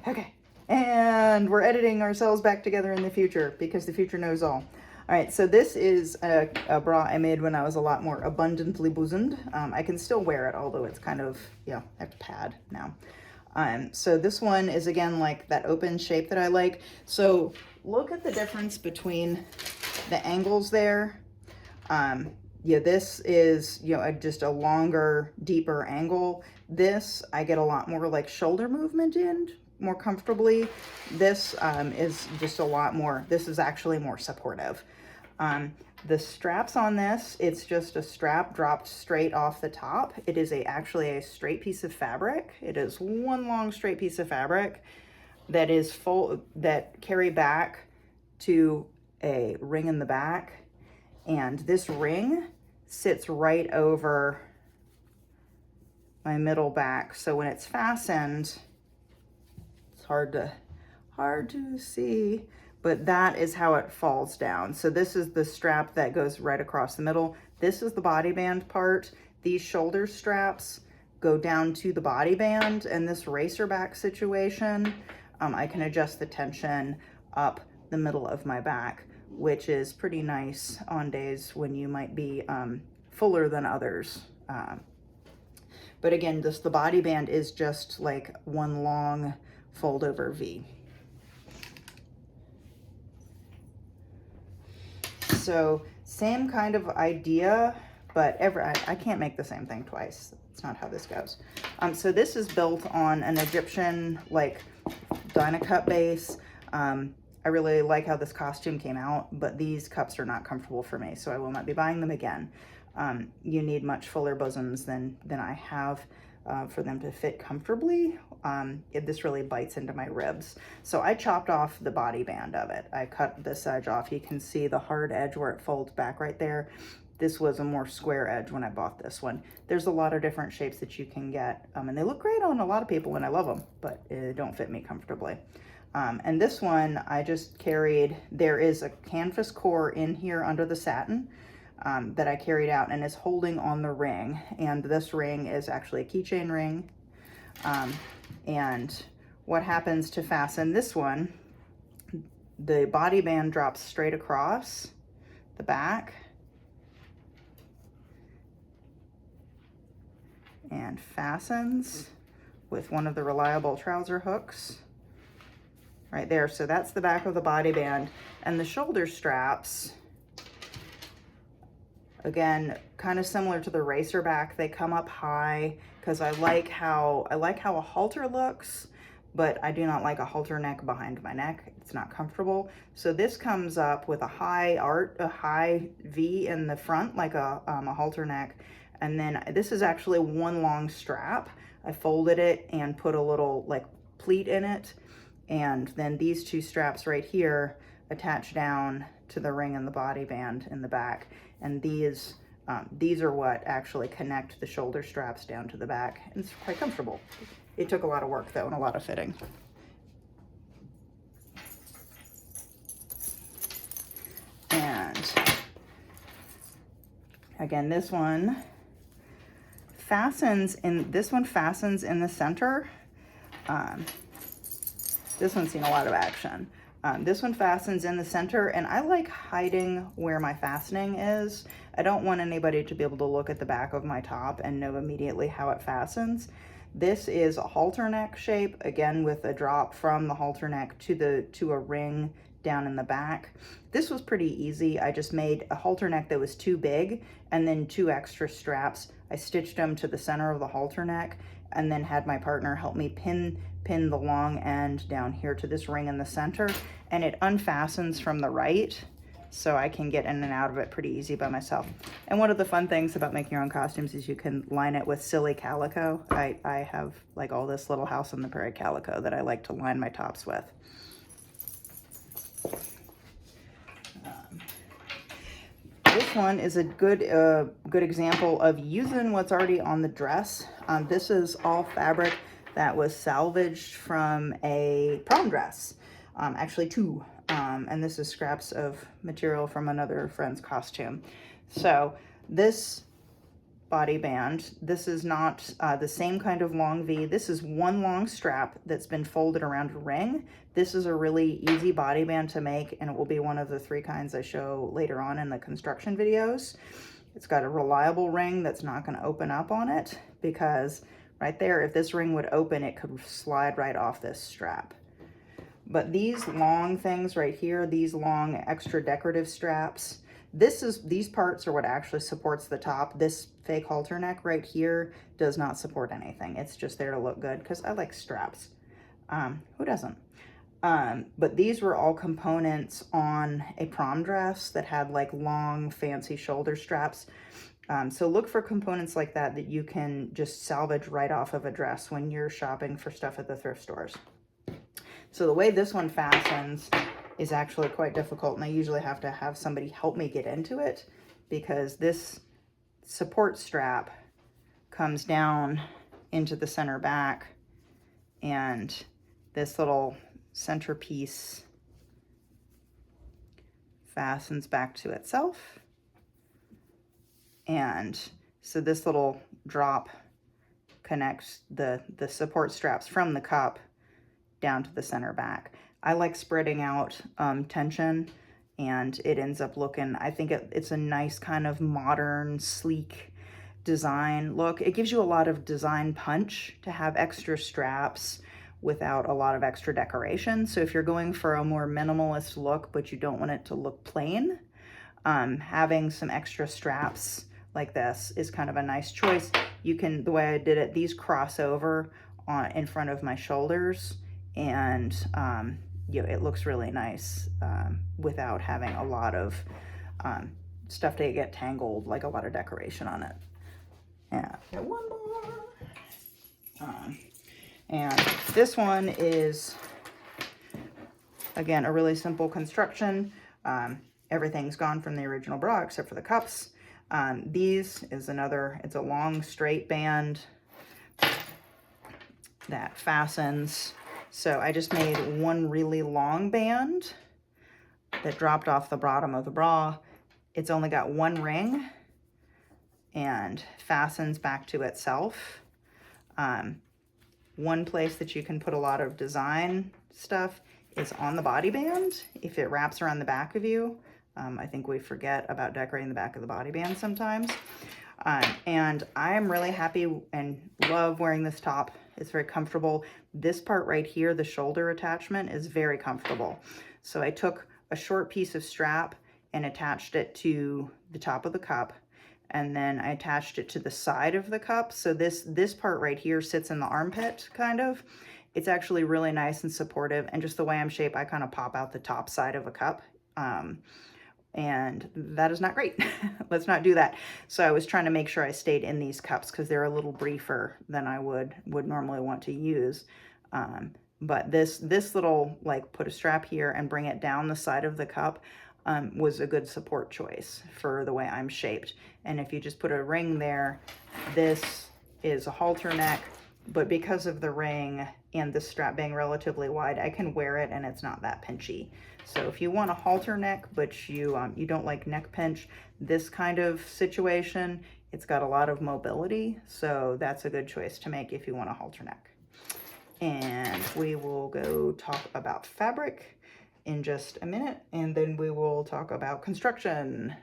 Okay. And we're editing ourselves back together in the future because the future knows all. All right, so this is a bra I made when I was a lot more abundantly bosomed. I can still wear it, although it's kind of, I have to pad now. So this one is, again, like that open shape that I like. So look at the difference between the angles there. This is, just a longer, deeper angle. This, I get a lot more like shoulder movement in more comfortably. This is just a lot more, this is actually more supportive. The straps on this, it's just a strap dropped straight off the top. It is actually a straight piece of fabric. It is one long straight piece of fabric that is full, that carry back to a ring in the back. And this ring sits right over my middle back. So when it's fastened, it's hard to see, but that is how it falls down. So this is the strap that goes right across the middle. This is the body band part. These shoulder straps go down to the body band, and this racer back situation, I can adjust the tension up the middle of my back, which is pretty nice on days when you might be fuller than others. But again, the body band is just like one long fold over V. So same kind of idea, but I can't make the same thing twice. That's not how this goes. So this is built on an Egyptian like Dynacut base. I really like how this costume came out, but these cups are not comfortable for me, so I will not be buying them again. You need much fuller bosoms than I have for them to fit comfortably. This really bites into my ribs. So I chopped off the body band of it. I cut this edge off. You can see the hard edge where it folds back right there. This was a more square edge when I bought this one. There's a lot of different shapes that you can get, and they look great on a lot of people and I love them, but it don't fit me comfortably. And this one I just carried, there is a canvas core in here under the satin that I carried out and is holding on the ring. And this ring is actually a keychain ring. And what happens to fasten this one, the body band drops straight across the back and fastens with one of the reliable trouser hooks right there. So that's the back of the body band. And the shoulder straps, again, kind of similar to the racer back, they come up high because I like how a halter looks, but I do not like a halter neck behind my neck. It's not comfortable. So this comes up with a high V in the front, like a halter neck. And then this is actually one long strap. I folded it and put a little like pleat in it. And then these two straps right here attach down to the ring and the body band in the back. And these are what actually connect the shoulder straps down to the back. And it's quite comfortable. It took a lot of work though and a lot of fitting. And again, this one fastens in the center. This one's seen a lot of action. This one fastens in the center, and I like hiding where my fastening is. I don't want anybody to be able to look at the back of my top and know immediately how it fastens. This is a halter neck shape, again with a drop from the halter neck to a ring down in the back. This was pretty easy. I just made a halter neck that was too big and then 2 extra straps. I stitched them to the center of the halter neck and then had my partner help me pin the long end down here to this ring in the center, and it unfastens from the right, so I can get in and out of it pretty easy by myself. And one of the fun things about making your own costumes is you can line it with silly calico. I have like all this little House on the Prairie calico that I like to line my tops with. This one is a good example of using what's already on the dress. This is all fabric that was salvaged from a prom dress, actually 2. And this is scraps of material from another friend's costume. So this body band. This is not the same kind of long V. This is one long strap that's been folded around a ring. This is a really easy body band to make, and it will be one of the 3 kinds I show later on in the construction videos. It's got a reliable ring that's not going to open up on it, because right there, if this ring would open, it could slide right off this strap. But these long things right here, these long extra decorative straps, these parts are what actually supports the top. This fake halter neck right here does not support anything. It's just there to look good because I like straps. Who doesn't? But these were all components on a prom dress that had like long fancy shoulder straps. So look for components like that that you can just salvage right off of a dress when you're shopping for stuff at the thrift stores. So the way this one fastens is actually quite difficult, and I usually have to have somebody help me get into it because this support strap comes down into the center back, and this little centerpiece fastens back to itself. And so this little drop connects the support straps from the cup down to the center back. I like spreading out tension, and it ends up looking, I think it's a nice kind of modern, sleek design look. It gives you a lot of design punch to have extra straps without a lot of extra decoration. So if you're going for a more minimalist look, but you don't want it to look plain, having some extra straps like this is kind of a nice choice. You can, the way I did it, these cross over in front of my shoulders, and you know, it looks really nice without having a lot of stuff to get tangled, like a lot of decoration on it. Yeah, got one more. And this one is, again, a really simple construction. Everything's gone from the original bra except for the cups. These is another, it's a long straight band that fastens. So I just made one really long band that dropped off the bottom of the bra. It's only got one ring and fastens back to itself. One place that you can put a lot of design stuff is on the body band. If it wraps around the back of you, I think we forget about decorating the back of the body band sometimes. And I am really happy and love wearing this top. It's very comfortable. This part right here, the shoulder attachment, is very comfortable. So I took a short piece of strap and attached it to the top of the cup, and then I attached it to the side of the cup. So this part right here sits in the armpit, kind of. It's actually really nice and supportive, and just the way I'm shaped, I kind of pop out the top side of a cup. And that is not great. Let's not do that. So I was trying to make sure I stayed in these cups because they're a little briefer than I would normally want to use. But this little, like, put a strap here and bring it down the side of the cup was a good support choice for the way I'm shaped. And if you just put a ring there, this is a halter neck, but because of the ring and the strap being relatively wide, I can wear it and it's not that pinchy. So if you want a halter neck, but you don't like neck pinch, this kind of situation, it's got a lot of mobility. So that's a good choice to make if you want a halter neck. And we will go talk about fabric in just a minute, and then we will talk about construction.